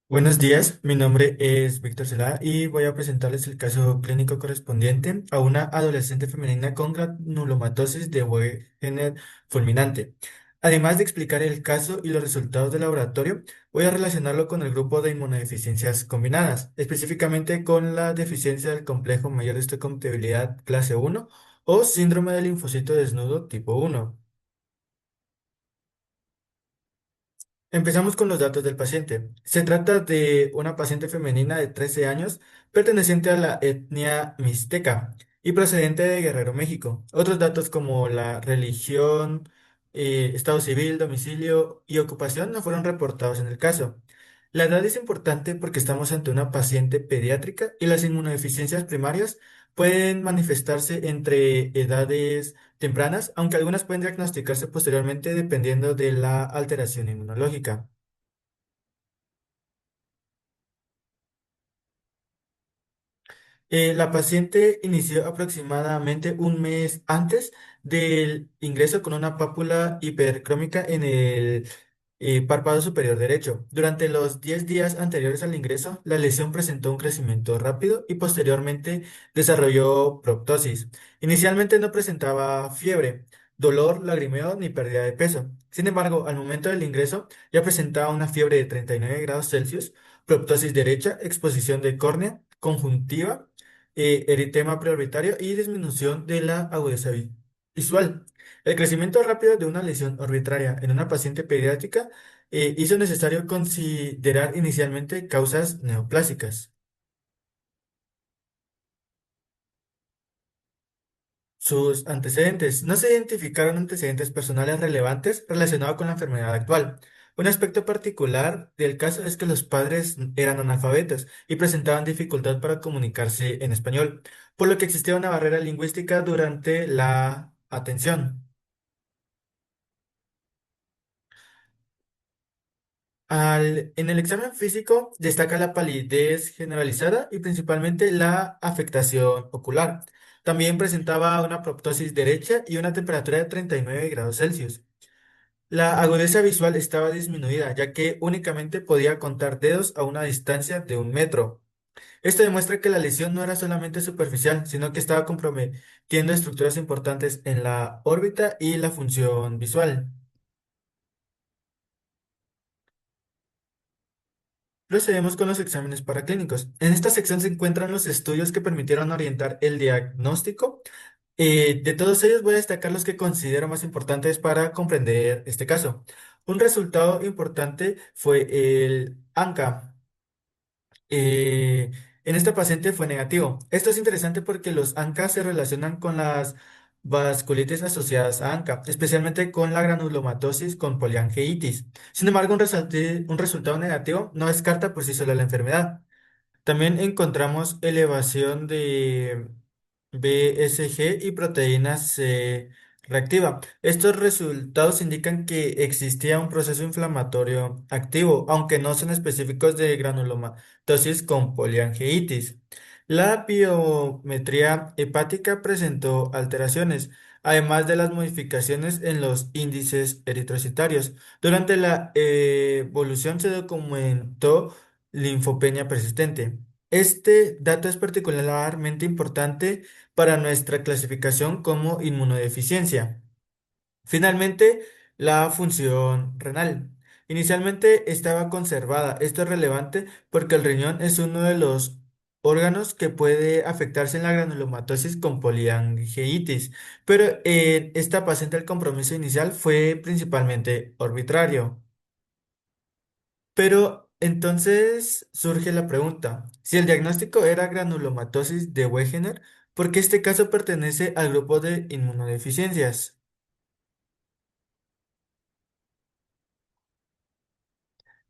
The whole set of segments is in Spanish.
Buenos días, mi nombre es Víctor Celada y voy a presentarles el caso clínico correspondiente a una adolescente femenina con granulomatosis de Wegener fulminante. Además de explicar el caso y los resultados del laboratorio, voy a relacionarlo con el grupo de inmunodeficiencias combinadas, específicamente con la deficiencia del complejo mayor de histocompatibilidad clase 1 o síndrome del linfocito desnudo tipo 1. Empezamos con los datos del paciente. Se trata de una paciente femenina de 13 años, perteneciente a la etnia mixteca y procedente de Guerrero, México. Otros datos como la religión, estado civil, domicilio y ocupación no fueron reportados en el caso. La edad es importante porque estamos ante una paciente pediátrica y las inmunodeficiencias primarias pueden manifestarse entre edades tempranas, aunque algunas pueden diagnosticarse posteriormente dependiendo de la alteración inmunológica. La paciente inició aproximadamente un mes antes del ingreso con una pápula hipercrómica en el párpado superior derecho. Durante los 10 días anteriores al ingreso, la lesión presentó un crecimiento rápido y posteriormente desarrolló proptosis. Inicialmente no presentaba fiebre, dolor, lagrimeo ni pérdida de peso. Sin embargo, al momento del ingreso ya presentaba una fiebre de 39 grados Celsius, proptosis derecha, exposición de córnea, conjuntiva, eritema preorbitario y disminución de la agudeza visual. El crecimiento rápido de una lesión orbitaria en una paciente pediátrica hizo necesario considerar inicialmente causas neoplásicas. Sus antecedentes. No se identificaron antecedentes personales relevantes relacionados con la enfermedad actual. Un aspecto particular del caso es que los padres eran analfabetos y presentaban dificultad para comunicarse en español, por lo que existía una barrera lingüística durante la atención. En el examen físico destaca la palidez generalizada y principalmente la afectación ocular. También presentaba una proptosis derecha y una temperatura de 39 grados Celsius. La agudeza visual estaba disminuida, ya que únicamente podía contar dedos a una distancia de 1 metro. Esto demuestra que la lesión no era solamente superficial, sino que estaba comprometiendo estructuras importantes en la órbita y la función visual. Procedemos con los exámenes paraclínicos. En esta sección se encuentran los estudios que permitieron orientar el diagnóstico. De todos ellos voy a destacar los que considero más importantes para comprender este caso. Un resultado importante fue el ANCA. En esta paciente fue negativo. Esto es interesante porque los ANCA se relacionan con las vasculitis asociadas a ANCA, especialmente con la granulomatosis con poliangeitis. Sin embargo, un resultado negativo no descarta por sí sola la enfermedad. También encontramos elevación de BSG y proteína C reactiva. Estos resultados indican que existía un proceso inflamatorio activo, aunque no son específicos de granulomatosis con poliangeitis. La biometría hepática presentó alteraciones, además de las modificaciones en los índices eritrocitarios. Durante la evolución se documentó linfopenia persistente. Este dato es particularmente importante para nuestra clasificación como inmunodeficiencia. Finalmente, la función renal. Inicialmente estaba conservada. Esto es relevante porque el riñón es uno de los órganos que puede afectarse en la granulomatosis con poliangeitis, pero en esta paciente el compromiso inicial fue principalmente arbitrario. Pero entonces surge la pregunta, si el diagnóstico era granulomatosis de Wegener, ¿por qué este caso pertenece al grupo de inmunodeficiencias?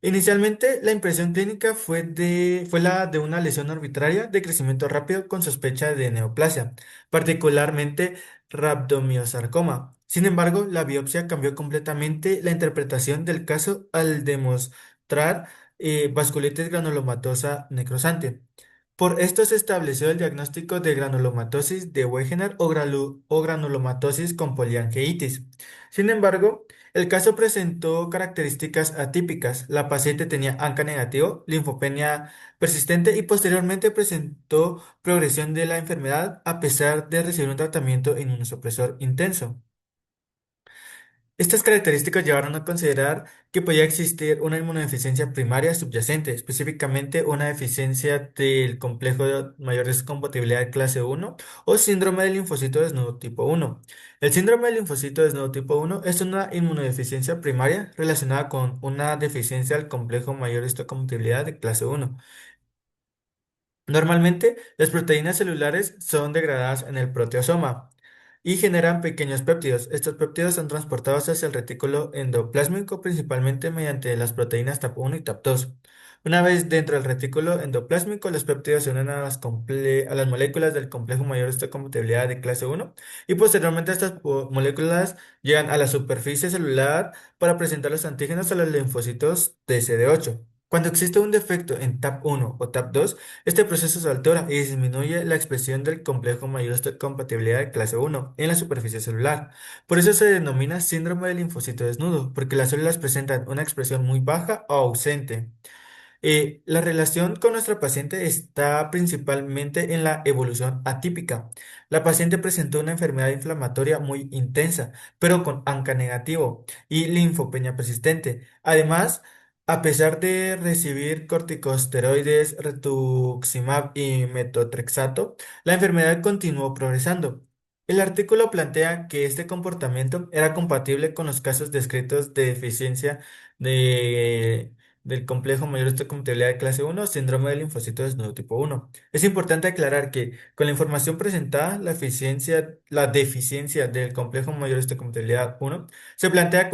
Inicialmente, la impresión clínica fue la de una lesión arbitraria de crecimiento rápido con sospecha de neoplasia, particularmente rabdomyosarcoma. Sin embargo, la biopsia cambió completamente la interpretación del caso al demostrar vasculitis granulomatosa necrosante. Por esto se estableció el diagnóstico de granulomatosis de Wegener o granulomatosis con poliangiitis. Sin embargo, el caso presentó características atípicas. La paciente tenía ANCA negativo, linfopenia persistente y posteriormente presentó progresión de la enfermedad a pesar de recibir un tratamiento inmunosupresor intenso. Estas características llevaron a considerar que podía existir una inmunodeficiencia primaria subyacente, específicamente una deficiencia del complejo de mayor descompatibilidad de clase 1 o síndrome del linfocito desnudo tipo 1. El síndrome del linfocito desnudo tipo 1 es una inmunodeficiencia primaria relacionada con una deficiencia del complejo mayor histocompatibilidad de clase 1. Normalmente, las proteínas celulares son degradadas en el proteasoma y generan pequeños péptidos. Estos péptidos son transportados hacia el retículo endoplásmico principalmente mediante las proteínas TAP1 y TAP2. Una vez dentro del retículo endoplásmico, los péptidos se unen a a las moléculas del complejo mayor histocompatibilidad de clase 1 y posteriormente estas moléculas llegan a la superficie celular para presentar los antígenos a los linfocitos de CD8. Cuando existe un defecto en TAP1 o TAP2, este proceso se altera y disminuye la expresión del complejo mayor de compatibilidad de clase 1 en la superficie celular. Por eso se denomina síndrome del linfocito desnudo, porque las células presentan una expresión muy baja o ausente. La relación con nuestra paciente está principalmente en la evolución atípica. La paciente presentó una enfermedad inflamatoria muy intensa, pero con ANCA negativo y linfopenia persistente. Además, a pesar de recibir corticosteroides, rituximab y metotrexato, la enfermedad continuó progresando. El artículo plantea que este comportamiento era compatible con los casos descritos de deficiencia de del complejo mayor histocompatibilidad de clase 1, síndrome del linfocito desnudo tipo 1. Es importante aclarar que con la información presentada, la deficiencia del complejo mayor histocompatibilidad 1 se plantea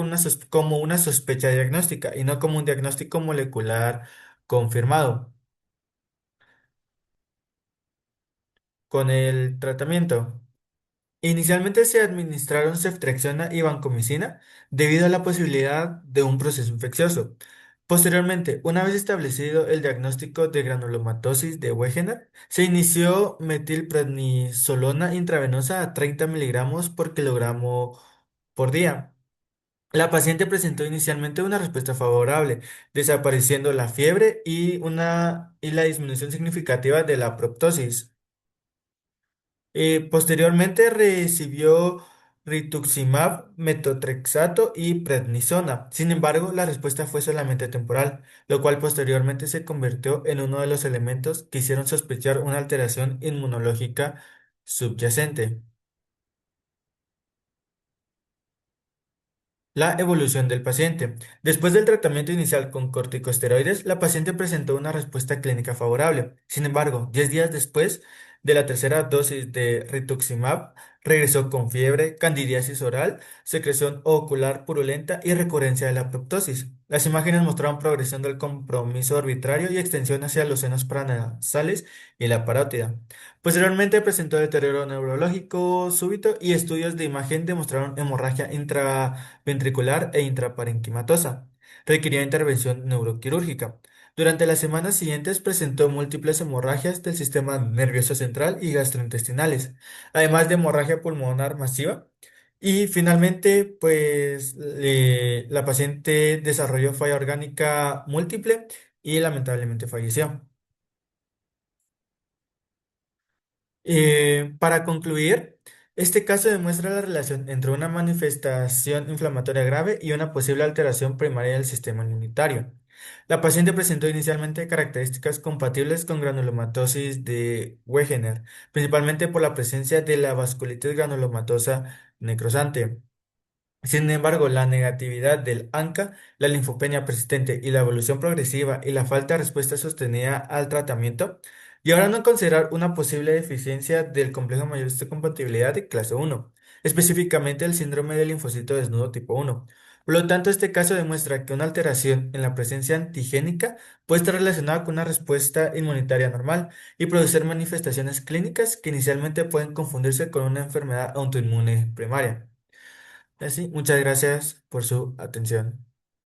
como una sospecha diagnóstica y no como un diagnóstico molecular confirmado. Con el tratamiento. Inicialmente se administraron ceftriaxona y vancomicina debido a la posibilidad de un proceso infeccioso. Posteriormente, una vez establecido el diagnóstico de granulomatosis de Wegener, se inició metilprednisolona intravenosa a 30 miligramos por kilogramo por día. La paciente presentó inicialmente una respuesta favorable, desapareciendo la fiebre y la disminución significativa de la proptosis. Posteriormente recibió rituximab, metotrexato y prednisona. Sin embargo, la respuesta fue solamente temporal, lo cual posteriormente se convirtió en uno de los elementos que hicieron sospechar una alteración inmunológica subyacente. La evolución del paciente. Después del tratamiento inicial con corticosteroides, la paciente presentó una respuesta clínica favorable. Sin embargo, 10 días después de la tercera dosis de rituximab, regresó con fiebre, candidiasis oral, secreción ocular purulenta y recurrencia de la proptosis. Las imágenes mostraron progresión del compromiso arbitrario y extensión hacia los senos paranasales y la parótida. Posteriormente presentó deterioro neurológico súbito y estudios de imagen demostraron hemorragia intraventricular e intraparenquimatosa. Requirió intervención neuroquirúrgica. Durante las semanas siguientes presentó múltiples hemorragias del sistema nervioso central y gastrointestinales, además de hemorragia pulmonar masiva. Y finalmente, pues la paciente desarrolló falla orgánica múltiple y lamentablemente falleció. Para concluir, este caso demuestra la relación entre una manifestación inflamatoria grave y una posible alteración primaria del sistema inmunitario. La paciente presentó inicialmente características compatibles con granulomatosis de Wegener, principalmente por la presencia de la vasculitis granulomatosa necrosante. Sin embargo, la negatividad del ANCA, la linfopenia persistente y la evolución progresiva y la falta de respuesta sostenida al tratamiento llevaron a considerar una posible deficiencia del complejo mayor de compatibilidad de clase 1, específicamente el síndrome del linfocito desnudo tipo 1. Por lo tanto, este caso demuestra que una alteración en la presencia antigénica puede estar relacionada con una respuesta inmunitaria normal y producir manifestaciones clínicas que inicialmente pueden confundirse con una enfermedad autoinmune primaria. Así, muchas gracias por su atención.